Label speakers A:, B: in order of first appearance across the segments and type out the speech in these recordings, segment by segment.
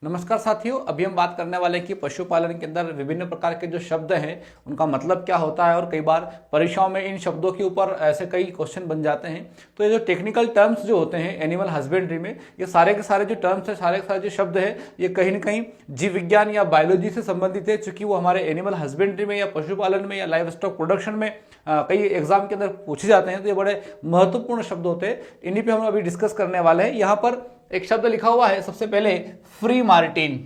A: नमस्कार साथियों, अभी हम बात करने वाले हैं कि पशुपालन के अंदर विभिन्न प्रकार के जो शब्द हैं उनका मतलब क्या होता है और कई बार परीक्षाओं में इन शब्दों के ऊपर ऐसे कई क्वेश्चन बन जाते हैं। तो ये जो टेक्निकल टर्म्स जो होते हैं एनिमल हस्बेंड्री में, ये सारे के सारे जो टर्म्स है, सारे के सारे जो शब्द है, ये कहीं ना कहीं जीव विज्ञान या बायोलॉजी से संबंधित है, चूंकि वो हमारे एनिमल हस्बेंड्री में या पशुपालन में या लाइव स्टॉक प्रोडक्शन में कई एग्जाम के अंदर पूछे जाते हैं। तो ये बड़े महत्वपूर्ण शब्द होते हैं, इन्हीं पे हम अभी डिस्कस करने वाले हैं। यहाँ पर एक शब्द लिखा हुआ है, सबसे पहले फ्री मार्टिन।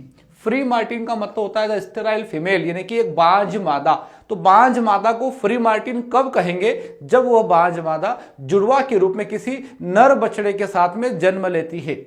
A: फ्री मार्टिन का मतलब होता है द स्टेराइल फीमेल, यानी कि एक बांझ मादा। तो बांझ मादा को फ्री मार्टिन कब कहेंगे? जब वह बांझ मादा जुड़वा के रूप में किसी नर बछड़े के साथ में जन्म लेती है।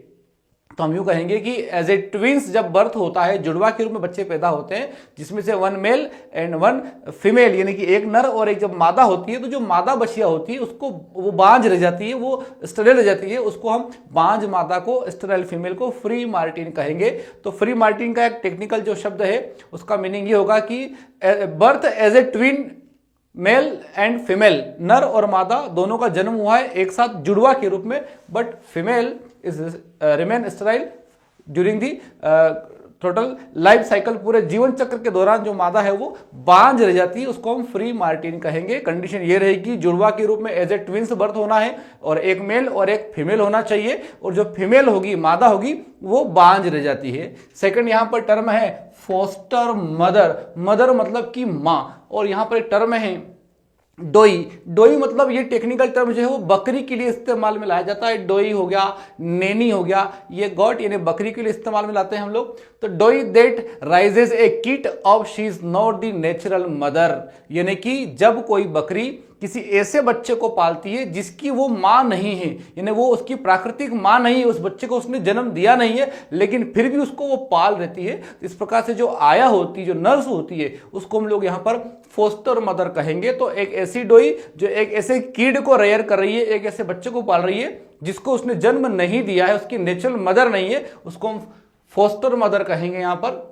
A: तो हम यूं कहेंगे कि एज ए ट्विंस जब बर्थ होता है, जुड़वा के रूप में बच्चे पैदा होते हैं, जिसमें से one male and one female, यानी कि एक नर और एक जब मादा होती है, तो जो मादा बछिया होती है उसको वो बांझ रह जाती है, वो स्टेराइल रह जाती है, उसको हम बांझ मादा को, स्टेराइल फीमेल को फ्री मार्टिन कहेंगे। तो फ्री मार्टिन का एक टेक्निकल जो शब्द है उसका मीनिंग ये होगा कि birth as a twin male and female, नर और मादा दोनों का जन्म हुआ है एक साथ जुड़वा के रूप में, but female is remain sterile during the total life cycle. पूरे जीवन चक्र के दौरान जो मादा है वो बांझ रह जाती है, उसको हम फ्री मार्टिन कहेंगे। कंडीशन ये रहेगी जुड़वा के रूप में एज ए ट्विंस बर्थ होना है और एक मेल और एक फीमेल होना चाहिए, और जो फीमेल होगी, मादा होगी, वो बांझ रह जाती है। सेकंड यहाँ पर टर्म है फोस्टर मदर। मदर मतलब कि मां, और यहाँ पर एक टर्म है डोई। डोई मतलब ये टेक्निकल टर्म जो है वो बकरी के लिए इस्तेमाल में लाया जाता है। डोई हो गया, नेनी हो गया, ये गॉट यानी बकरी के लिए इस्तेमाल में लाते हैं हम लोग। तो doe that raises a kid of she is not the natural mother, यानी कि जब कोई बकरी किसी ऐसे बच्चे को पालती है जिसकी वो मां नहीं है, यानी वो उसकी प्राकृतिक मां नहीं है, उस बच्चे को उसने जन्म दिया नहीं है, लेकिन फिर भी उसको वो पाल रहती है। इस प्रकार से जो आया होती है, जो नर्स होती है, उसको हम लोग यहाँ पर फोस्टर मदर कहेंगे। तो एक ऐसी डोई जो एक ऐसे कीड को रेयर कर रही है, एक ऐसे बच्चे को पाल रही है जिसको उसने जन्म नहीं दिया है, उसकी नेचुरल मदर नहीं है, उसको हम फोस्टर मदर कहेंगे यहाँ पर।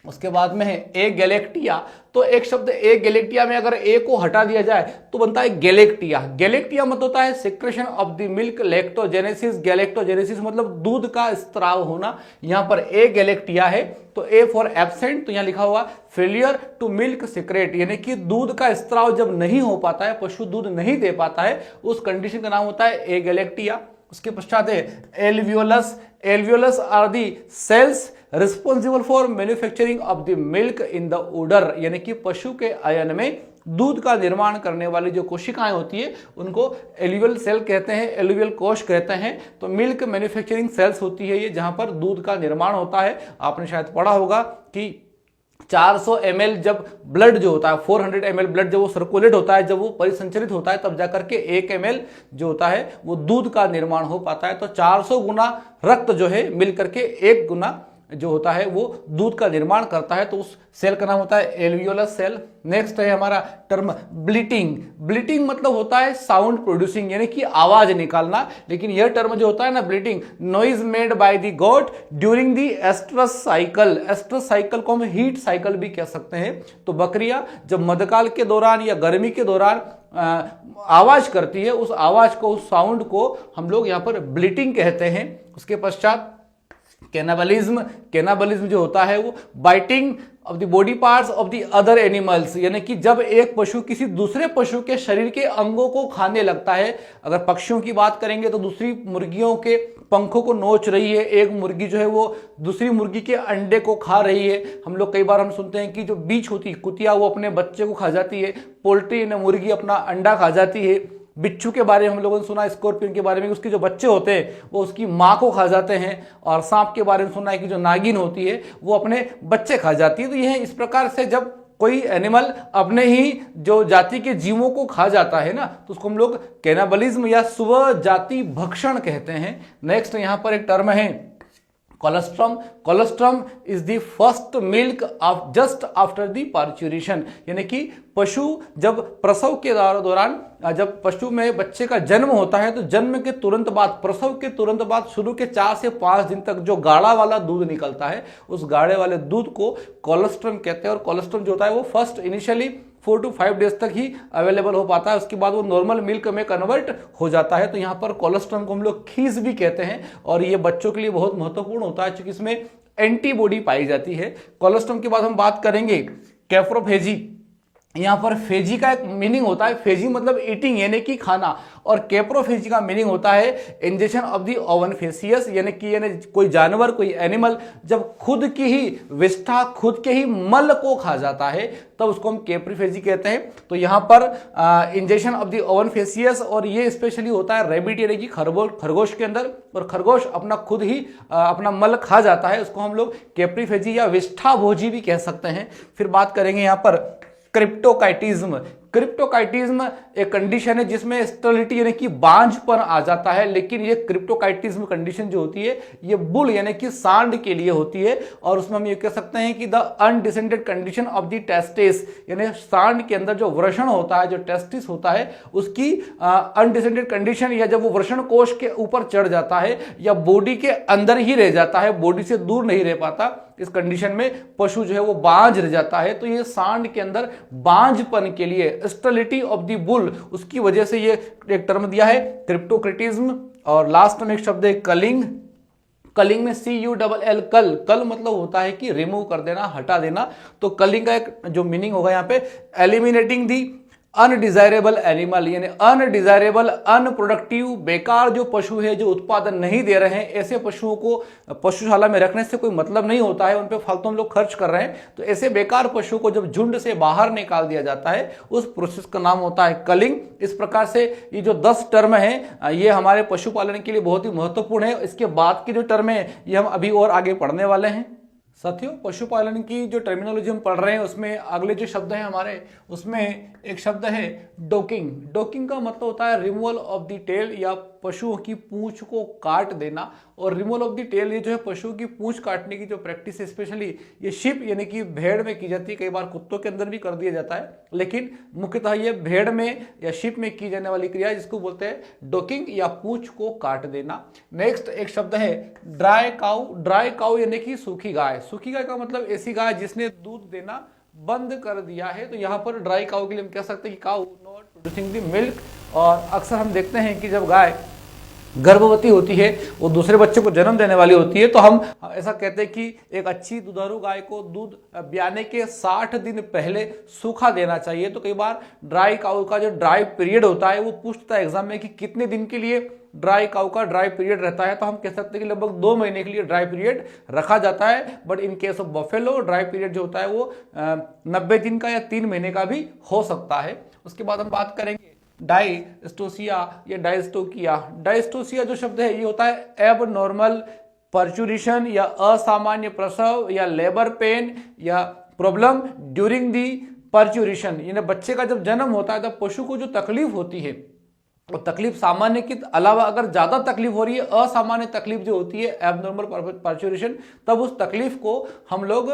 A: उसके बाद में है ए गैलेक्टिया। तो एक शब्द ए गैलेक्टिया में अगर ए को हटा दिया जाए तो बनता है गैलेक्टिया। गैलेक्टिया मतलब होता है सिक्रेशन ऑफ द मिल्क, लैक्टोजेनेसिस। गैलेक्टोजेनेसिस मतलब दूध का स्त्राव होना। यहां पर ए गैलेक्टिया है, तो ए फॉर एब्सेंट, तो यहां लिखा हुआ फेलियर टू मिल्क सिक्रेट, यानी कि दूध का स्त्राव जब नहीं हो पाता है, पशु दूध नहीं दे पाता है, उस कंडीशन का नाम होता है ए गैलेक्टिया। उसके पश्चात है alveolus. Alveolus are the cells responsible for manufacturing of the milk in the udder, यानी कि पशु के आयन में दूध का निर्माण करने वाली जो कोशिकाएं होती है उनको एल्वियल सेल कहते हैं, एल्वियल कोश कहते हैं। तो मिल्क मैन्युफैक्चरिंग सेल्स होती है ये, जहां पर दूध का निर्माण होता है। आपने शायद पढ़ा होगा कि 400 ml जब ब्लड जो होता है, 400 ml ब्लड जब वो सर्कुलेट होता है, जब वो परिसंचरित होता है, तब जाकर के 1 ml जो होता है वो दूध का निर्माण हो पाता है। तो 400 गुना रक्त जो है मिल करके 1 गुना जो होता है वो दूध का निर्माण करता है। तो उस सेल का नाम होता है एल्वियोलस सेल। नेक्स्ट है हमारा टर्म ब्लीटिंग। ब्लीटिंग मतलब होता है साउंड प्रोड्यूसिंग, यानी कि आवाज निकालना। लेकिन यह टर्म जो होता है ना bleating, noise made by the goat during the estrus cycle. Estrus cycle को हम हीट साइकिल भी कह सकते हैं। तो बकरियां जब मध्यकाल के दौरान या गर्मी के दौरान आवाज करती है, उस आवाज को, उस साउंड को हम लोग यहाँ पर ब्लीटिंग कहते हैं। उसके पश्चात कैनाबलिज्म। कैनाबलिज्म जो होता है वो biting of the body parts of the other animals, यानी कि जब एक पशु किसी दूसरे पशु के शरीर के अंगों को खाने लगता है। अगर पक्षियों की बात करेंगे तो दूसरी मुर्गियों के पंखों को नोच रही है, एक मुर्गी जो है वो दूसरी मुर्गी के अंडे को खा रही है। हम लोग कई बार हम सुनते हैं कि जो बीच होती है कुतिया, वो अपने बच्चे को खा जाती है। पोल्ट्री ने मुर्गी अपना अंडा खा जाती है। बिच्छू के बारे में हम लोगों ने सुना, स्कॉर्पियन के बारे में उसके जो बच्चे होते हैं वो उसकी माँ को खा जाते हैं। और सांप के बारे में सुना है कि जो नागिन होती है वो अपने बच्चे खा जाती है। तो यह इस प्रकार से जब कोई एनिमल अपने ही जो जाति के जीवों को खा जाता है ना, तो उसको हम लोग कैनाबलिज्म या स्वजाति भक्षण कहते हैं। नेक्स्ट यहाँ पर एक टर्म है colostrum. Colostrum is the first milk of just after the parturition, यानी कि पशु जब प्रसव के दौरान, जब पशु में बच्चे का जन्म होता है, तो जन्म के तुरंत बाद, प्रसव के तुरंत बाद शुरू के 4 से 5 दिन तक जो गाढ़ा वाला दूध निकलता है, उस गाढ़े वाले दूध को कोलोस्ट्रम कहते हैं। और कोलोस्ट्रम जो होता है वो फर्स्ट इनिशियली 4 to 5 डेज तक ही अवेलेबल हो पाता है, उसके बाद वो नॉर्मल मिल्क में कन्वर्ट हो जाता है। तो यहाँ पर कोलोस्ट्रम को हम लोग खीस भी कहते हैं, और ये बच्चों के लिए बहुत महत्वपूर्ण होता है, क्योंकि इसमें एंटीबॉडी पाई जाती है। कोलोस्ट्रम के बाद हम बात करेंगे कैप्रोफेजी। यहाँ पर फेजी का एक मीनिंग होता है, फेजी मतलब ईटिंग यानी कि खाना, और कैप्रोफेजी का मीनिंग होता है इंजेक्शन ऑफ द ओवन फेसियस, यानी कोई जानवर, कोई एनिमल जब खुद की ही विष्ठा, खुद के ही मल को खा जाता है तब उसको हम कैप्रोफेजी कहते हैं। तो यहाँ पर इंजेक्शन ऑफ द ओवन फेसियस, और ये स्पेशली होता है रैबिट यानी कि खरगोश के अंदर, और खरगोश अपना खुद ही अपना मल खा जाता है, उसको हम लोग कैप्रोफेजी या विष्ठा भोजी भी कह सकते हैं। फिर बात करेंगे यहाँ पर क्रिप्टोकाइटिज्म। क्रिप्टोकाइटिज्म एक कंडीशन है जिसमें स्टेरिलिटी यानी कि बांझपन आ जाता है, लेकिन ये क्रिप्टोकाइटिज्म कंडीशन जो होती है ये बुल यानी कि सांड के लिए होती है, और उसमें हम ये कह सकते हैं कि the undescended condition of the testis, यानी सांड के अंदर जो वृषण होता है, जो टेस्टिस होता है, उसकी अनडिसेंडेड कंडीशन, या जब वो वृषण कोश के ऊपर चढ़ जाता है या बॉडी के अंदर ही रह जाता है, बॉडी से दूर नहीं रह पाता, इस कंडीशन में पशु जो है वो बांझ रह जाता है। तो ये सांड के अंदर बांझपन के लिए स्टेरिलिटी ऑफ द बुल, उसकी वजह से ये एक टर्म दिया है क्रिप्टोक्रिटिज्म। और लास्ट में एक शब्द है कलिंग। कलिंग में CULL, कल मतलब होता है कि रिमूव कर देना, हटा देना। तो कलिंग का एक जो मीनिंग होगा यहाँ पे एलिमिनेटिंग दी अनडिजायरेबल एनिमल, यानी अनडिजायरेबल, अनप्रोडक्टिव, बेकार जो पशु है, जो उत्पादन नहीं दे रहे हैं, ऐसे पशुओं को पशुशाला में रखने से कोई मतलब नहीं होता है, उन पे फालतू हम लोग खर्च कर रहे हैं। तो ऐसे बेकार पशु को जब झुंड से बाहर निकाल दिया जाता है, उस प्रोसेस का नाम होता है कलिंग। इस प्रकार से ये जो 10 टर्म है ये हमारे पशुपालन के लिए बहुत ही महत्वपूर्ण है। इसके बाद की जो टर्म है ये हम अभी और आगे पढ़ने वाले हैं। साथियों, पशुपालन की जो टर्मिनोलॉजी हम पढ़ रहे हैं उसमें अगले जो शब्द हैं हमारे, उसमें एक शब्द है डोकिंग। डोकिंग का मतलब होता है रिमूवल ऑफ द टेल, या पशुओं की पूंछ को काट देना। और रिमूवल ऑफ द टेल ये जो है पशुओं की पूंछ काटने की जो प्रैक्टिस है, स्पेशली ये शिप यानी कि भेड़ में की जाती है, कई बार कुत्तों के अंदर भी कर दिया जाता है, लेकिन मुख्यतः ये भेड़ में या शिप में की जाने वाली क्रिया जिसको बोलते हैं डोकिंग या पूंछ को काट देना। नेक्स्ट एक शब्द है ड्राई काउ। ड्राई काउ यानी कि सूखी गाय। सूखी गाय का मतलब ऐसी गाय जिसने दूध देना बंद कर दिया है। तो यहाँ पर ड्राई काउ के लिए हम कह सकते हैं कि cow not producing the milk. और अक्सर हम देखते हैं कि जब गाय गर्भवती होती है, वो दूसरे बच्चे को जन्म देने वाली होती है, तो हम ऐसा कहते हैं कि एक अच्छी दुधारू गाय को दूध ब्याने के 60 दिन पहले सूखा देना चाहिए। तो कई बार ड्राई काउ का जो ड्राई पीरियड होता है वो पूछता है एग्जाम में कि कितने दिन के लिए ड्राई काउ का ड्राई पीरियड रहता है, तो हम कह सकते हैं कि लगभग 2 महीने के लिए ड्राई पीरियड रखा जाता है। But in case of buffalo dry period जो होता है वो 90 दिन का या 3 महीने का भी हो सकता है। उसके बाद हम बात करेंगे डायस्टोसिया या डायस्टोकिया। डायस्टोसिया जो शब्द है ये होता है एब नॉर्मल पर्चुरेशन, या असामान्य प्रसव, या लेबर पेन, या प्रॉब्लम ड्यूरिंग दी पर्चुरेशन। यानी बच्चे का जब जन्म होता है तब पशु को जो तकलीफ होती है, और तकलीफ सामान्य के अलावा अगर ज्यादा तकलीफ हो रही है, असामान्य तकलीफ जो होती है एबनॉर्मल पर्चुरेशन, तब उस तकलीफ को हम लोग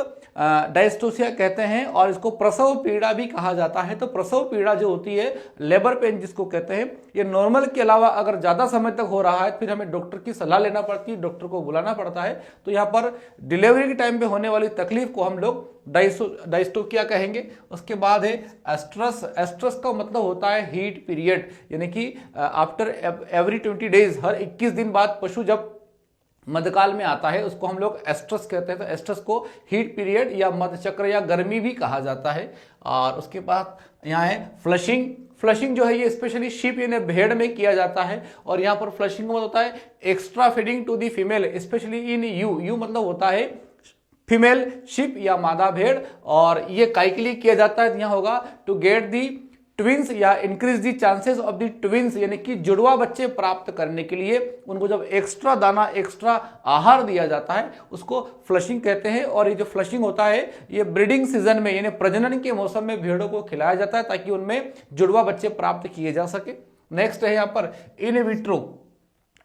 A: डायस्टोसिया कहते हैं। और इसको प्रसव पीड़ा भी कहा जाता है। तो प्रसव पीड़ा जो होती है, लेबर पेन जिसको कहते हैं, ये नॉर्मल के अलावा अगर ज्यादा समय तक हो रहा है फिर हमें डॉक्टर की सलाह लेना पड़ती है, डॉक्टर को बुलाना पड़ता है। तो यहाँ पर डिलीवरी के टाइम पे होने वाली तकलीफ को हम लोग डायस्टोकिया कहेंगे। उसके बाद है एस्ट्रस। एस्ट्रस का मतलब होता है हीट पीरियड, यानी कि आफ्टर एवरी 20 डेज, हर 21 दिन बाद पशु जब मध्यकाल में आता है उसको हम लोग एस्ट्रस कहते हैं। तो एस्ट्रस को हीट पीरियड या मध्यचक्र या गर्मी भी कहा जाता है। और उसके बाद यहाँ है फ्लशिंग। फ्लशिंग जो है ये स्पेशली शीप यानी भेड़ में किया जाता है। और यहाँ पर फ्लशिंग का मतलब होता है extra feeding to the female, specially in you मतलब होता है फीमेल शिप या मादा भेड़। और ये काय के लिए किया जाता है, यहाँ होगा टू गेट दी ट्विंस या increase the chances of the twins, यानी कि जुड़वा बच्चे प्राप्त करने के लिए उनको जब एक्स्ट्रा दाना, एक्स्ट्रा आहार दिया जाता है उसको फ्लशिंग कहते हैं। और ये जो फ्लशिंग होता है ये ब्रीडिंग सीजन में यानी प्रजनन के मौसम में भेड़ों को खिलाया जाता है ताकि उनमें जुड़वा बच्चे प्राप्त किए जा सके। नेक्स्ट है यहाँ पर इन विट्रो।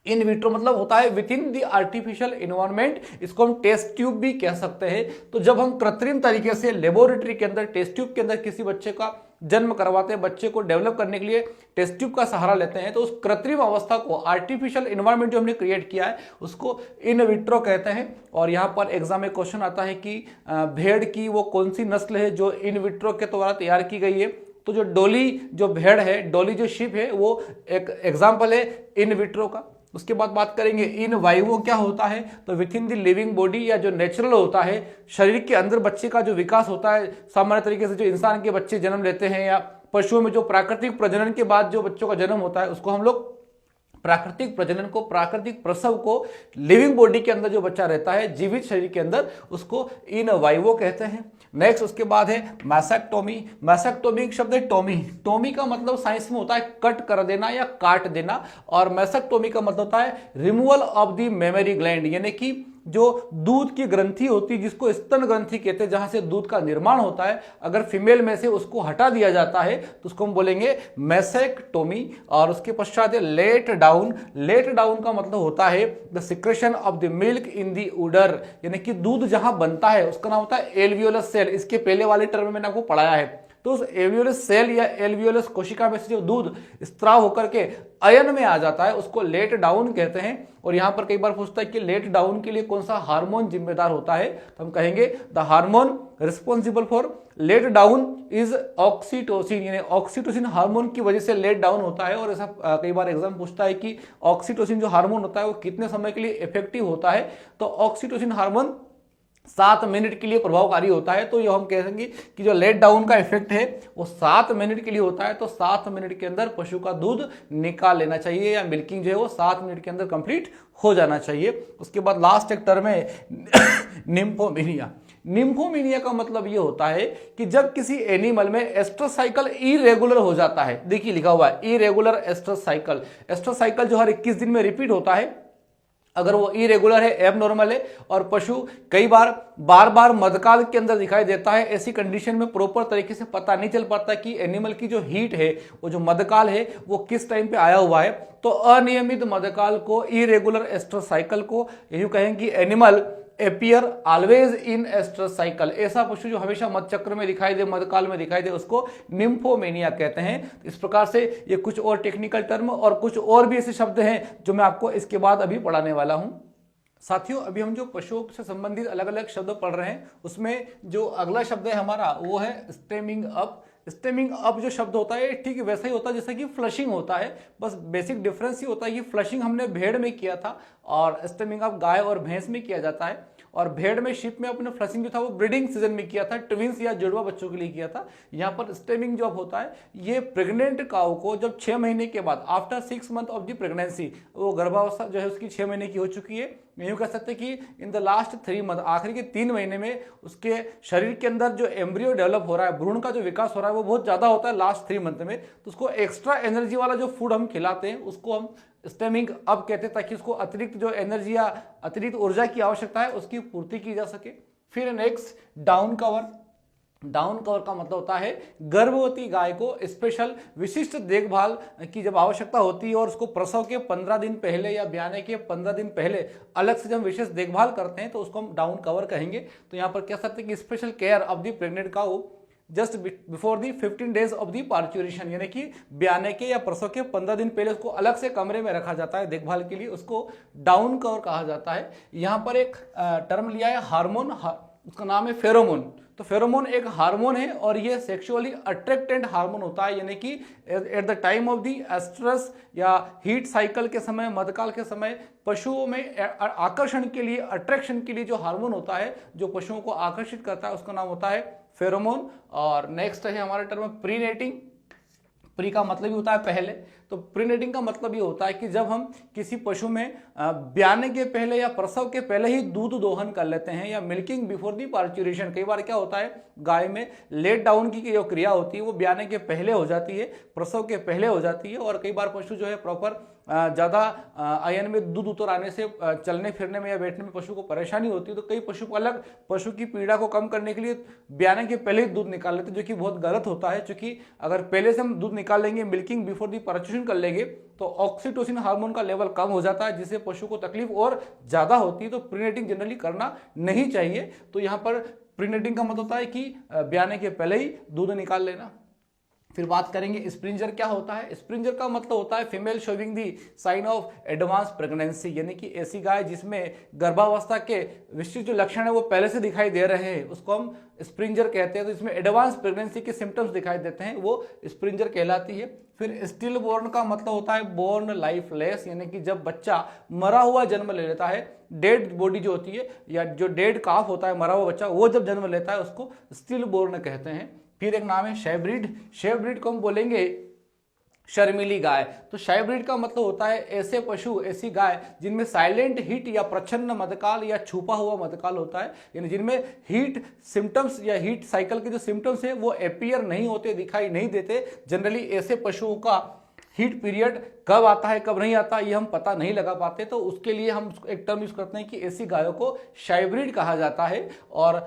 A: इन विट्रो मतलब होता है with in the artificial environment, इसको हम टेस्ट ट्यूब भी कह सकते हैं। तो जब हम कृत्रिम तरीके से लेबोरेटरी के अंदर टेस्ट ट्यूब के अंदर किसी बच्चे का जन्म करवाते हैं, बच्चे को डेवलप करने के लिए टेस्ट ट्यूब का सहारा लेते हैं, तो उस कृत्रिम अवस्था को, आर्टिफिशियल इन्वायरमेंट जो हमने क्रिएट किया है उसको इन विट्रो कहते हैं। और यहाँ पर एग्जाम में क्वेश्चन आता है कि भेड़ की वो कौन सी नस्ल है जो इन विट्रो के द्वारा तैयार की गई है। तो जो डोली जो भेड़ है, डोली जो शिप है, वो एक एग्जाम्पल है इन विट्रो का। उसके बाद बात करेंगे इन वाइवो क्या होता है, तो with in the living body या जो नेचुरल होता है शरीर के अंदर बच्चे का जो विकास होता है, सामान्य तरीके से जो इंसान के बच्चे जन्म लेते हैं या पशुओं में जो प्राकृतिक प्रजनन के बाद जो बच्चों का जन्म होता है उसको हम लोग प्राकृतिक प्रजनन को, प्राकृतिक प्रसव को, लिविंग बॉडी के अंदर जो बच्चा रहता है जीवित शरीर के अंदर, उसको इन वाइवो कहते हैं। नेक्स्ट उसके बाद है मैसेक्टोमी। मैसेक्टोमी शब्द है टोमी। टोमी का मतलब साइंस में होता है कट कर देना या काट देना, और मैसेक्टोमी का मतलब होता है removal of the mammary gland, यानी कि जो दूध की ग्रंथि होती है जिसको स्तन ग्रंथि कहते हैं, जहां से दूध का निर्माण होता है, अगर फीमेल में से उसको हटा दिया जाता है तो उसको हम बोलेंगे मैसेक्टोमी। और उसके पश्चात है लेट डाउन। लेट डाउन का मतलब होता है the secretion of the milk in the udder, यानी कि दूध जहां बनता है उसका नाम होता है एल्वियोलस सेल। इसके पहले वाले टर्म में मैंने आपको पढ़ाया है। तो उस एल्वियोलस सेल या एल्वियोलस कोशिका में से जो दूध स्त्राव होकर के अयन में आ जाता है उसको लेट डाउन कहते हैं। और यहां पर कई बार पूछता है कि लेट डाउन के लिए कौन सा हार्मोन जिम्मेदार होता है, तो हम कहेंगे the hormone responsible for let down is oxytocin, यानी ऑक्सीटोसिन हार्मोन की वजह से लेट डाउन होता है। और ऐसा कई बार एग्जाम पूछता है कि ऑक्सीटोसिन जो हार्मोन होता है वो कितने समय के लिए इफेक्टिव होता है, तो ऑक्सीटोसिन हार्मोन 7 मिनट के लिए प्रभावकारी होता है। तो ये हम कहेंगे कि जो लेट डाउन का इफेक्ट है वो 7 मिनट के लिए होता है, तो 7 मिनट के अंदर पशु का दूध निकाल लेना चाहिए, या मिल्किंग जो है वो 7 मिनट के अंदर कंप्लीट हो जाना चाहिए। उसके बाद लास्ट एक टर्म है निम्फोमीनिया। निम्फोमीनिया का मतलब ये होता है कि जब किसी एनिमल में एस्ट्रस साइकिल इरेगुलर हो जाता है, देखिए लिखा हुआ है irregular estrus cycle. Estrus cycle जो हर 21 दिन में रिपीट होता है, अगर वो इरेगुलर है, एबनॉर्मल है, और पशु कई बार बार मध्यकाल के अंदर दिखाई देता है, ऐसी कंडीशन में प्रॉपर तरीके से पता नहीं चल पाता कि एनिमल की जो हीट है, वो जो मध्यकाल है, वो किस टाइम पे आया हुआ है। तो अनियमित मध्यकाल को, इरेगुलर एस्ट्रस साइकिल को यूं कहें कि animal appear always in estrus cycle, ऐसा पशु जो हमेशा मध्य चक्र में दिखाई दे, मध्यकाल में दिखाई दे, उसको निम्फोमेनिया कहते हैं। इस प्रकार से ये कुछ और टेक्निकल टर्म और कुछ और भी ऐसे शब्द हैं जो मैं आपको इसके बाद अभी पढ़ाने वाला हूं। साथियों, अभी हम जो पशुओं से संबंधित अलग अलग शब्द पढ़ रहे हैं उसमें जो अगला शब्द है हमारा वो है स्टेमिंग अप। स्टेमिंग अप जो शब्द होता है ठीक वैसा ही होता है जैसा कि फ्लशिंग होता है, बस बेसिक डिफरेंस ही होता है कि फ्लशिंग हमने भेड़ में किया था और स्टेमिंग अप गाय और भैंस में किया जाता है। और भेड़ में, शिप में अपने फ्लशिंग जो था वो ब्रीडिंग सीजन में किया था, ट्विंस या जुड़वा बच्चों के लिए किया था। यहाँ पर स्टेमिंग जो होता है ये प्रेग्नेंट काऊ को जब 6 महीने के बाद, after 6 month of the pregnancy, वो गर्भावस्था जो है उसकी 6 महीने की हो चुकी है, यूँ कह सकते हैं कि इन द लास्ट 3 मंथ, आखिरी के 3 महीने में उसके शरीर के अंदर जो एम्ब्रियो डेवलप हो रहा है, भ्रूण का जो विकास हो रहा है वो बहुत ज्यादा होता है लास्ट 3 मंथ में। तो उसको एक्स्ट्रा एनर्जी वाला जो फूड हम खिलाते हैं उसको हम स्टेमिंग अप कहते हैं, ताकि उसको अतिरिक्त जो एनर्जी या अतिरिक्त ऊर्जा की आवश्यकता है उसकी पूर्ति की जा सके। फिर next down cover. Down cover का मतलब होता है गर्भवती गाय को स्पेशल विशिष्ट देखभाल की जब आवश्यकता होती है और उसको प्रसव के 15 दिन पहले या ब्याने के 15 दिन पहले अलग से जब विशेष देखभाल करते हैं तो उसको हम डाउन कवर कहेंगे। तो यहाँ पर कह सकते हैं कि special care of the pregnant cow just before the 15 days of the parturition, यानी कि ब्याने के या प्रसव के 15 दिन पहले उसको अलग से कमरे में रखा जाता है देखभाल के लिए, उसको डाउन कवर कहा जाता है। यहाँ पर एक टर्म लिया है हार्मोन, उसका नाम है फेरोमोन। तो फेरोमोन एक हार्मोन है और ये सेक्सुअली अट्रैक्टेंट हार्मोन होता है, यानी कि at the time of the estrus या हीट साइकिल के समय, मध्यकाल के समय पशुओं में आकर्षण के लिए, अट्रैक्शन के लिए जो हार्मोन होता है जो पशुओं को आकर्षित करता है उसका नाम होता है फेरोमोन। और नेक्स्ट है हमारा टर्म प्रीनेटिंग। प्री का मतलब ही होता है पहले, तो प्रीनेटिंग का मतलब ये होता है कि जब हम किसी पशु में ब्याने के पहले या प्रसव के पहले ही दूध दोहन कर लेते हैं, या मिल्किंग बिफोर दी पार्चुरेशन। कई बार क्या होता है गाय में लेट डाउन की जो क्रिया होती है वो ब्याने के पहले हो जाती है, प्रसव के पहले हो जाती है, और कई बार पशु जो है प्रॉपर ज़्यादा आयन में दूध उतर आने से चलने फिरने में या बैठने में पशु को परेशानी होती है। तो कई पशुपालक पशु की पीड़ा को कम करने के लिए ब्याने के पहले ही दूध निकाल लेते हैं, जो कि बहुत गलत होता है, क्योंकि अगर पहले से हम दूध निकाल लेंगे, मिल्किंग बिफोर दी पार्चुरेशन कर लेंगे, तो ऑक्सीटोसिन हार्मोन का लेवल कम हो जाता है जिससे पशु को तकलीफ और ज़्यादा होती है। तो प्रीनेटिंग जनरली करना नहीं चाहिए। तो यहाँ पर प्रीनेटिंग का मतलब होता है कि ब्याने के पहले ही दूध निकाल लेना। फिर बात करेंगे स्प्रिंजर क्या होता है। स्प्रिंजर का मतलब होता है female showing the sign of advance pregnancy, यानी कि ऐसी गाय जिसमें गर्भावस्था के विशिष्ट जो लक्षण है वो पहले से दिखाई दे रहे हैं, उसको हम स्प्रिंजर कहते हैं। तो इसमें एडवांस प्रेगनेंसी के सिम्टम्स दिखाई देते हैं, वो स्प्रिंजर कहलाती है। फिर स्टिल बोर्न का मतलब होता है बोर्न लाइफलेस, यानी कि जब बच्चा मरा हुआ जन्म ले लेता है, डेड बॉडी जो होती है या जो डेड काफ होता है, मरा हुआ बच्चा, वो जब जन्म लेता है उसको स्टिल बोर्न कहते हैं। फिर एक नाम है शेब्रीड। शेब्रीड को हम बोलेंगे शर्मीली गाय। तो शेब्रीड का मतलब होता है ऐसे पशु, ऐसी गाय जिनमें साइलेंट हीट या प्रच्छन्न मध्यकाल या छुपा हुआ मध्यकाल होता है, यानी जिनमें हीट सिम्टम्स या हीट साइकिल के जो सिम्टम्स है वो अपियर नहीं होते, दिखाई नहीं देते। जनरली ऐसे पशुओं का हीट पीरियड कब आता है कब नहीं आता ये हम पता नहीं लगा पाते, तो उसके लिए हम एक टर्म यूज करते हैं कि ऐसी गायों को शेब्रीड कहा जाता है। और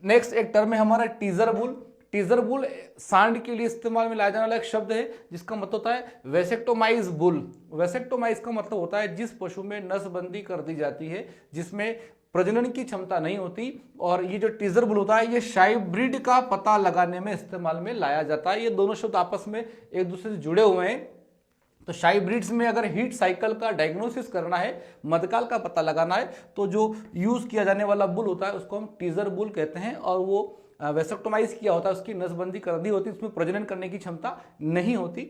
A: नेक्स्ट एक टर्म है हमारा टीजर बुल। टीजर बुल सांड के लिए इस्तेमाल में लाया जाने वाला एक शब्द है जिसका मतलब होता है वेसेक्टोमाइज बुल। वेसेक्टोमाइज का मतलब होता है जिस पशु में नसबंदी कर दी जाती है, जिसमें प्रजनन की क्षमता नहीं होती। और ये जो टीजर बुल होता है ये शेब्रीड का पता लगाने में इस्तेमाल में लाया जाता है। ये दोनों शब्द आपस में एक दूसरे से जुड़े हुए हैं। तो शेब्रीड्स में अगर हीट साइकिल का डायग्नोसिस करना है, मध्यकाल का पता लगाना है, तो जो यूज किया जाने वाला बुल होता है उसको हम टीजर बुल कहते हैं। और वो वेसेक्टोमाइज किया होता है, उसकी नसबंदी कर दी होती है, उसमें प्रजनन करने की क्षमता नहीं होती।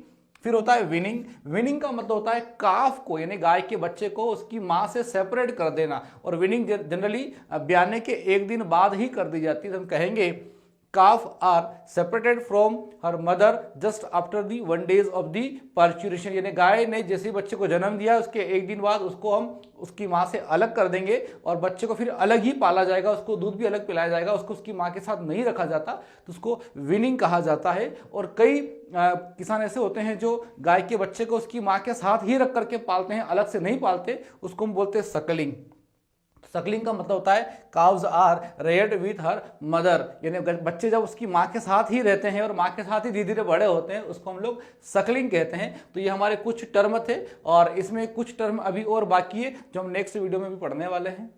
A: फिर होता है विनिंग। विनिंग का मतलब होता है काफ को, यानी गाय के बच्चे को उसकी मां से सेपरेट कर देना। और विनिंग जनरली ब्याने के एक दिन बाद ही कर दी जाती है। तो हम कहेंगे calf are separated from her mother just after the 1 days of the parturition, यानी गाय ने जैसे बच्चे को जन्म दिया उसके एक दिन बाद उसको हम उसकी माँ से अलग कर देंगे और बच्चे को फिर अलग ही पाला जाएगा, उसको दूध भी अलग पिलाया जाएगा, उसको उसकी माँ के साथ नहीं रखा जाता, तो उसको विनिंग कहा जाता है। और कई किसान ऐसे होते हैं जो गाय के बच्चे को उसकी माँ के साथ ही रख करके पालते हैं, अलग से नहीं पालते, उसको हम बोलते हैं सकलिंग। सकलिंग का मतलब होता है cows are reared with her mother, यानी बच्चे जब उसकी माँ के साथ ही रहते हैं और माँ के साथ ही धीरे धीरे बड़े होते हैं, उसको हम लोग सकलिंग कहते हैं। तो ये हमारे कुछ टर्म थे और इसमें कुछ टर्म अभी और बाकी है जो हम नेक्स्ट वीडियो में भी पढ़ने वाले हैं।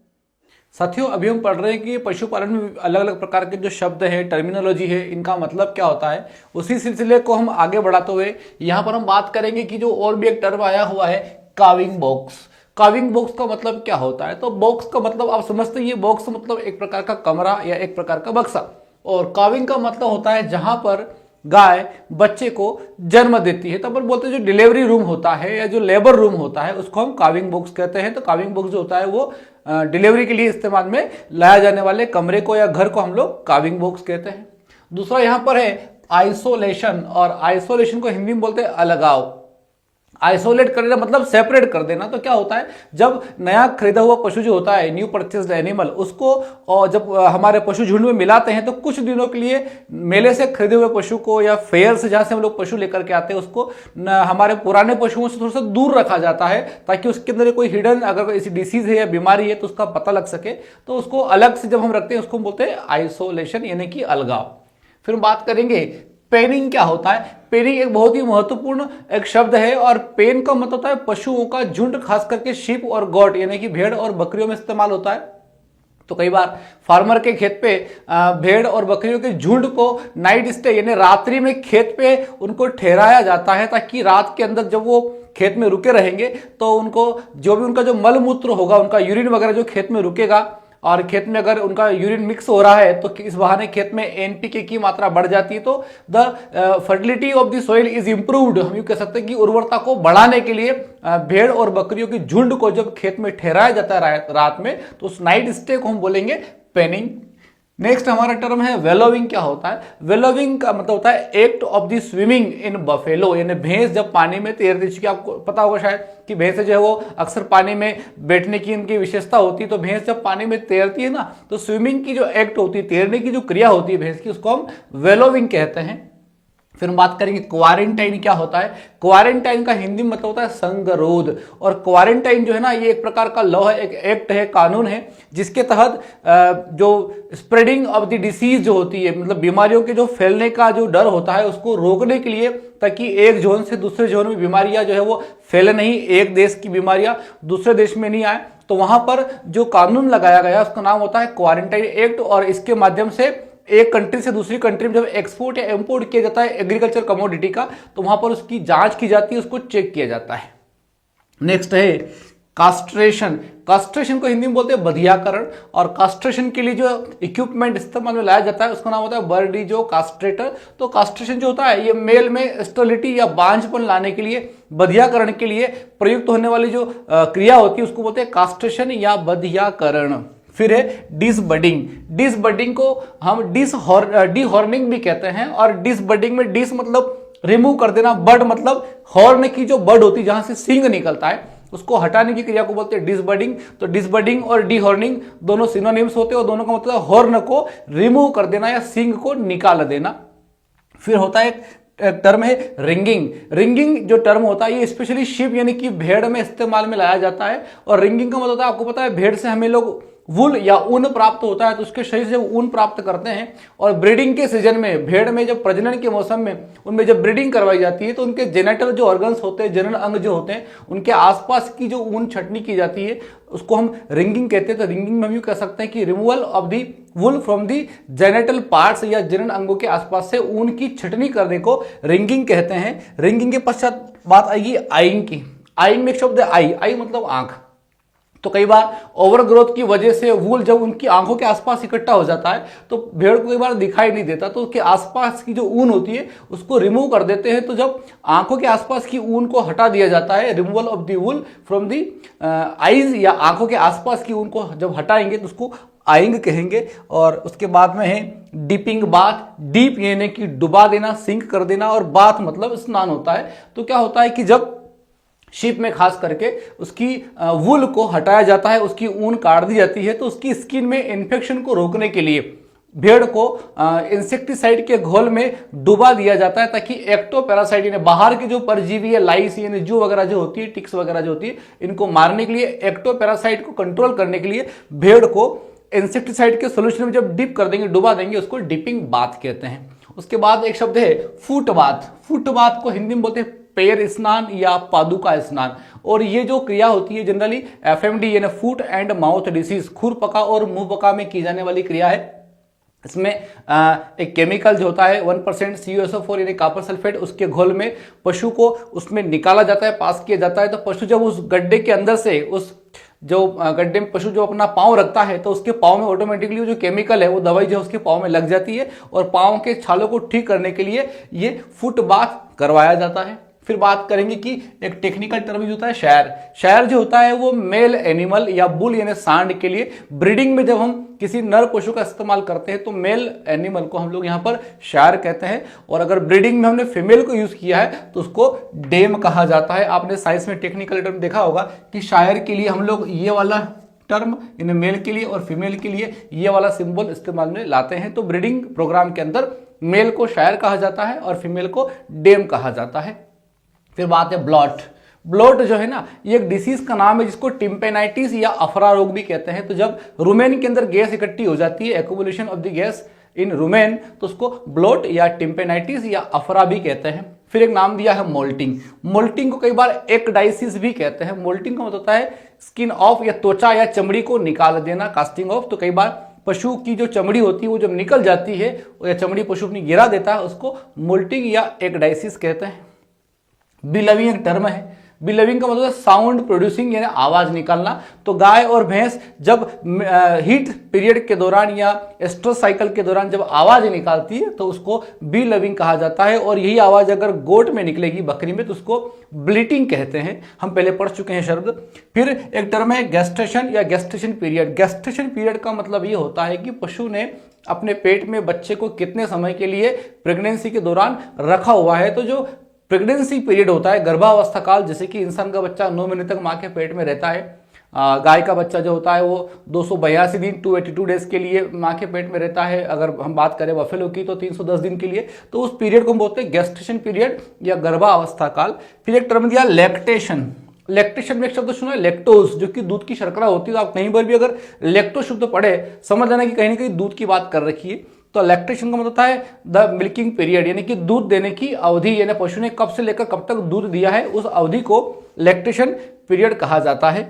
A: साथियों, अभी हम पढ़ रहे हैं कि पशुपालन में अलग अलग प्रकार के जो शब्द हैं, टर्मिनोलॉजी है, इनका मतलब क्या होता है। उसी सिलसिले को हम आगे बढ़ाते हुए यहाँ पर हम बात करेंगे कि जो और भी एक टर्म आया हुआ है काविंग बॉक्स। काविंग बॉक्स का मतलब क्या होता है। तो बॉक्स का मतलब आप समझते हैं, बॉक्स मतलब एक प्रकार का कमरा या एक प्रकार का बक्सा। और काविंग का मतलब होता है जहां पर गाय बच्चे को जन्म देती है। तो अपन बोलते हैं जो डिलीवरी रूम होता है या जो लेबर रूम होता है उसको हम काविंग बॉक्स कहते हैं। तो काविंग बॉक्स जो होता है वो डिलीवरी के लिए इस्तेमाल में लाया जाने वाले कमरे को या घर को हम लोग काविंग बॉक्स कहते हैं। दूसरा यहाँ पर है आइसोलेशन, और आइसोलेशन को हिंदी में बोलते हैं अलगाव। आइसोलेट कर देना मतलब सेपरेट कर देना। तो क्या होता है, जब नया खरीदा हुआ पशु जो होता है, न्यू परचेज्ड एनिमल, उसको और जब हमारे पशु झुंड में मिलाते हैं तो कुछ दिनों के लिए मेले से खरीदे हुए पशु को या फेयर से जहां से हम लोग पशु लेकर के आते हैं उसको हमारे पुराने पशुओं से थोड़ा सा दूर रखा जाता है, ताकि उसके अंदर कोई हिडन अगर कोई ऐसी डिसीज है या बीमारी है तो उसका पता लग सके। तो उसको अलग से जब हम रखते हैं उसको हम बोलते हैं आइसोलेशन, यानी कि अलगाव। फिर हम बात करेंगे पेनिंग क्या होता है। पेनिंग एक बहुत ही महत्वपूर्ण एक शब्द है और पेन का मतलब होता है पशुओं का झुंड, खास करके शीप और गोट यानी कि भेड़ और बकरियों में इस्तेमाल होता है। तो कई बार फार्मर के खेत पे भेड़ और बकरियों के झुंड को नाइट स्टे यानी रात्रि में खेत पे उनको ठहराया जाता है, ताकि रात के अंदर जब वो खेत में रुके रहेंगे तो उनको जो भी उनका जो मल मूत्र होगा, उनका यूरिन वगैरह जो खेत में रुकेगा और खेत में अगर उनका यूरिन मिक्स हो रहा है तो इस बहाने खेत में एनपीके की मात्रा बढ़ जाती है। तो the fertility of the soil is improved, हम ये कह सकते हैं कि उर्वरता को बढ़ाने के लिए भेड़ और बकरियों की झुंड को जब खेत में ठहराया जाता है रात में तो उस नाइट स्टे को हम बोलेंगे पेनिंग। नेक्स्ट हमारा टर्म है वेलोविंग। क्या होता है, वेलोविंग का मतलब होता है act of the swimming in buffalo, यानी भैंस जब पानी में तैरती है। आपको पता होगा शायद कि भैंसे जो है वो अक्सर पानी में बैठने की इनकी विशेषता होती है। तो भैंस जब पानी में तैरती है ना, तो स्विमिंग की जो एक्ट होती है, तैरने की जो क्रिया होती है भैंस की, उसको हम वेलोविंग कहते हैं। फिर हम बात करेंगे क्वारंटाइन क्या होता है। क्वारंटाइन का हिंदी में मतलब होता है संगरोध। और क्वारंटाइन जो है ना, ये एक प्रकार का लॉ है, एक एक्ट है, कानून है, जिसके तहत जो स्प्रेडिंग ऑफ द डिसीज जो होती है, मतलब बीमारियों के जो फैलने का जो डर होता है उसको रोकने के लिए, ताकि एक जोन से दूसरे जोन में बीमारियां जो है वो फैले नहीं, एक देश की बीमारियां दूसरे देश में नहीं आए, तो वहां पर जो कानून लगाया गया उसका नाम होता है क्वारंटाइन एक्ट। और इसके माध्यम से एक कंट्री से दूसरी कंट्री में जब एक्सपोर्ट या इंपोर्ट किया जाता है एग्रीकल्चर कमोडिटी का, तो वहां पर उसकी जांच की जाती है, उसको चेक किया जाता है। नेक्स्ट है कास्ट्रेशन। कास्ट्रेशन को हिंदी में बोलते हैं बधियाकरण, और कास्ट्रेशन के लिए जो इक्विपमेंट इस्तेमाल में लाया जाता है उसका नाम होता है बर्डिजो कास्ट्रेटर। तो कास्ट्रेशन जो होता है ये मेल में स्टेरिलिटी या बांझपन लाने के लिए, बधियाकरण के लिए प्रयुक्त होने वाली जो क्रिया होती है उसको बोलते हैं कास्ट्रेशन या बधियाकरण। फिर है डिसबडिंग। डिसबडिंग को हम डीहॉर्निंग भी कहते हैं, और डिसबडिंग में डिस मतलब रिमूव कर देना, बड मतलब हॉर्न की जो बड होती है जहां से सींग निकलता है उसको हटाने की क्रिया को बोलते हैं डिसबडिंग। तो डिसबडिंग और डीहॉर्निंग दोनों सिनोनिम्स होते हैं और दोनों का मतलब हॉर्न को रिमूव कर देना या सींग को निकाल देना। फिर होता है एक टर्म है रिंगिंग। रिंगिंग जो टर्म होता है ये स्पेशली शिप यानी कि भेड़ में इस्तेमाल में लाया जाता है, और रिंगिंग का मतलब होता है, आपको पता है भेड़ से हमें लोग वुल या ऊन प्राप्त होता है, तो उसके शरीर से जब ऊन प्राप्त करते हैं और ब्रीडिंग के सीजन में भेड़ में जब प्रजनन के मौसम में उनमें जब ब्रीडिंग करवाई जाती है तो उनके जेनेटल जो ऑर्गन्स होते हैं, जनन अंग जो होते हैं, उनके आसपास की जो ऊन छटनी की जाती है उसको हम रिंगिंग कहते हैं। तो रिंगिंग में हम यूं कह सकते हैं कि removal of the wool from the genital parts या जनन अंगों के आसपास से ऊन की छटनी करने को रिंगिंग कहते हैं। रिंगिंग के पश्चात बात आएगी आइंग की। आइंग में एक शब्द है आई, आई मतलब आंख। तो कई बार ओवरग्रोथ की वजह से वूल जब उनकी आंखों के आसपास इकट्ठा हो जाता है तो भेड़ को कई बार दिखाई नहीं देता, तो उसके आसपास की जो ऊन होती है उसको रिमूव कर देते हैं। तो जब आंखों के आसपास की ऊन को हटा दिया जाता है, removal of the wool from the eyes, या आंखों के आसपास की ऊन को जब हटाएंगे तो उसको आइंग कहेंगे। और उसके बाद में है डीपिंग बाथ। डीप यानी कि डुबा देना, सिंक कर देना, और बाथ मतलब स्नान होता है। तो क्या होता है कि जब शिप में खास करके उसकी वुल को हटाया जाता है, उसकी ऊन काट दी जाती है, तो उसकी स्किन में इन्फेक्शन को रोकने के लिए भेड़ को इंसेक्टिसाइड के घोल में डुबा दिया जाता है, ताकि एक्टोपैरासाइट यानी बाहर के जो परजीवी है, लाइस यानी जू वगैरह जो होती है, टिक्स वगैरह जो होती है, इनको मारने के लिए, एक्टोपैरासाइट को कंट्रोल करने के लिए भेड़ को इंसेक्टिसाइड के सोल्यूशन में जब डिप कर देंगे, डुबा देंगे, उसको डिपिंग बाथ कहते हैं। उसके बाद एक शब्द है फुट बाथ। फुट बाथ को हिंदी में बोलते हैं पैर स्नान या पादुका स्नान, और ये जो क्रिया होती है जनरली एफएमडी यानी फूट एंड माउथ डिसीज, खुर पका और मुंह पका में की जाने वाली क्रिया है। इसमें एक केमिकल जो होता है 1% CuSO4 यानी कॉपर सल्फेट, उसके घोल में पशु को उसमें निकाला जाता है, पास किया जाता है। तो पशु जब उस गड्ढे के अंदर से, उस जो गड्ढे में पशु जो अपना पांव रखता है, तो उसके पांव में ऑटोमेटिकली जो केमिकल है वो दवाई जो उसके पांव में लग जाती है, और पांव के छालों को ठीक करने के लिए ये फुट बाथ करवाया जाता है। फिर बात करेंगे कि एक टेक्निकल टर्म यूज होता है शायर। शायर जो होता है वो मेल एनिमल या बुल यानी सांड के लिए, ब्रीडिंग में जब हम किसी नर पशु का इस्तेमाल करते हैं तो मेल एनिमल को हम लोग यहाँ पर शायर कहते हैं, और अगर ब्रीडिंग में हमने फीमेल को यूज किया है तो उसको डेम कहा जाता है। आपने साइंस में टेक्निकल टर्म देखा होगा कि शायर के लिए हम लोग ये वाला टर्म यानी मेल के लिए और फीमेल के लिए ये वाला सिंबल इस्तेमाल में लाते हैं। तो ब्रीडिंग प्रोग्राम के अंदर मेल को शायर कहा जाता है और फीमेल को डेम कहा जाता है। फिर बात है ब्लॉट। ब्लॉट जो है ना, ये एक डिसीज का नाम है जिसको टिम्पेनाइटिस या अफरा रोग भी कहते हैं। तो जब रुमेन के अंदर गैस इकट्ठी हो जाती है, accumulation of the gas in rumen, तो उसको ब्लॉट या टिम्पेनाइटिस या अफरा भी कहते हैं। फिर एक नाम दिया है मोल्टिंग। मोल्टिंग को कई बार एक्डाइसिस भी कहते हैं। मोल्टिंग का मतलब होता है स्किन ऑफ या त्वचा या चमड़ी को निकाल देना, कास्टिंग ऑफ। तो कई बार पशु की जो चमड़ी होती है वो जब निकल जाती है या चमड़ी पशु अपनी गिरा देता है, उसको मोल्टिंग या एक्डाइसिस कहते हैं। बिलविंग एक टर्म है। बिलविंग का मतलब साउंड प्रोड्यूसिंग यानी आवाज निकालना। तो गाय और भैंस जब हीट पीरियड के दौरान या एस्ट्रस साइकिल के दौरान जब आवाज निकालती है तो उसको बिलविंग कहा जाता है, और यही आवाज अगर गोट में निकलेगी, बकरी में, तो उसको ब्लीटिंग कहते हैं। हम पहले पढ़ चुके हैं शब्द। फिर एक टर्म है गेस्टेशन या गेस्टेशन पीरियड। गेस्टेशन पीरियड का मतलब ये होता है कि पशु ने अपने पेट में बच्चे को कितने समय के लिए प्रेगनेंसी के दौरान रखा हुआ है। तो जो प्रेगनेंसी पीरियड होता है, गर्भावस्था काल, जैसे कि इंसान का बच्चा 9 महीने तक माँ के पेट में रहता है, गाय का बच्चा जो होता है वो 282 दिन 282 डेज के लिए माँ के पेट में रहता है। अगर हम बात करें बफेलो की तो 310 दिन के लिए। तो उस पीरियड को हम बोलते हैं गेस्टेशन पीरियड या गर्भावस्था काल। फिर एक टर्म दिया लैक्टेशन। लैक्टेशन में एक शब्द सुना है लैक्टोज, जो कि दूध की शर्करा होती है। तो आप कहीं पर भी अगर लैक्टोज शब्द पढ़े, समझ लेना कि कहीं ना कहीं दूध की बात कर रखी है। तो लैक्टेशन का मतलब होता है द मिल्किंग पीरियड, यानी कि दूध देने की अवधि, यानी पशु ने कब से लेकर कब तक दूध दिया है, उस अवधि को लैक्टेशन पीरियड कहा जाता है।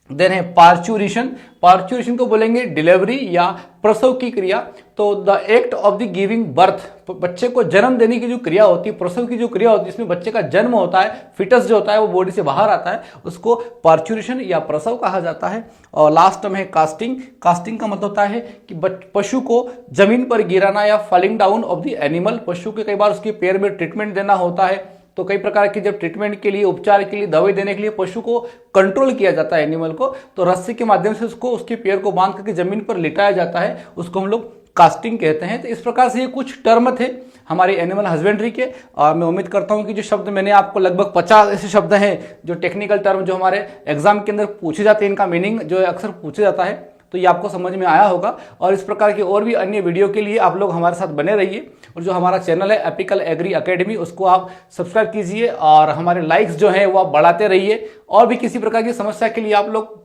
A: देन है पार्चुरेशन। पार्चुरेशन को बोलेंगे डिलीवरी या प्रसव की क्रिया। तो the act of the giving birth, बच्चे को जन्म देने की जो क्रिया होती है, प्रसव की जो क्रिया होती है, इसमें बच्चे का जन्म होता है, फिटस जो होता है वो बॉडी से बाहर आता है, उसको पार्चुरेशन या प्रसव कहा जाता है। और लास्ट में है कास्टिंग। कास्टिंग का मतलब होता है कि पशु को जमीन पर गिराना या falling down of the animal. पशु के कई बार उसके पैर में ट्रीटमेंट देना होता है, तो कई प्रकार की जब ट्रीटमेंट के लिए, उपचार के लिए, दवाई देने के लिए पशु को कंट्रोल किया जाता है एनिमल को, तो रस्सी के माध्यम से उसको उसके पैर को बांध करके जमीन पर लिटाया जाता है, उसको हम लोग कास्टिंग कहते हैं। तो इस प्रकार से ये कुछ टर्म थे हमारे एनिमल हस्बेंड्री के। और मैं उम्मीद करता हूं कि जो शब्द मैंने आपको, लगभग 50 ऐसे शब्द हैं जो टेक्निकल टर्म जो हमारे एग्जाम के अंदर पूछे जाते हैं, इनका मीनिंग जो है अक्सर पूछा जाता है, तो ये आपको समझ में आया होगा। और इस प्रकार के और भी अन्य वीडियो के लिए आप लोग हमारे साथ बने रहिए। और जो हमारा चैनल है एपिकल एग्री एकेडमी, उसको आप सब्सक्राइब कीजिए और हमारे लाइक्स जो है वो आप बढ़ाते रहिए। और भी किसी प्रकार की समस्या के लिए आप लोग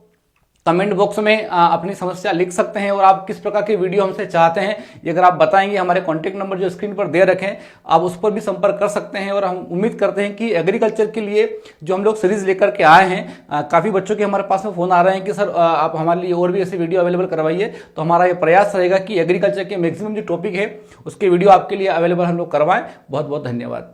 A: कमेंट बॉक्स में अपनी समस्या लिख सकते हैं, और आप किस प्रकार की वीडियो हमसे चाहते हैं ये अगर आप बताएंगे, हमारे कॉन्टैक्ट नंबर जो स्क्रीन पर दे रखे हैं आप उस पर भी संपर्क कर सकते हैं। और हम उम्मीद करते हैं कि एग्रीकल्चर के लिए जो हम लोग सीरीज लेकर के आए हैं, काफ़ी बच्चों के हमारे पास में फ़ोन आ रहे हैं कि सर आप हमारे लिए और भी ऐसी वीडियो अवेलेबल करवाइए। तो हमारा ये प्रयास रहेगा कि एग्रीकल्चर के मैक्सिमम जो टॉपिक है उसके वीडियो आपके लिए अवेलेबल हम लोग करवाएं। बहुत बहुत धन्यवाद।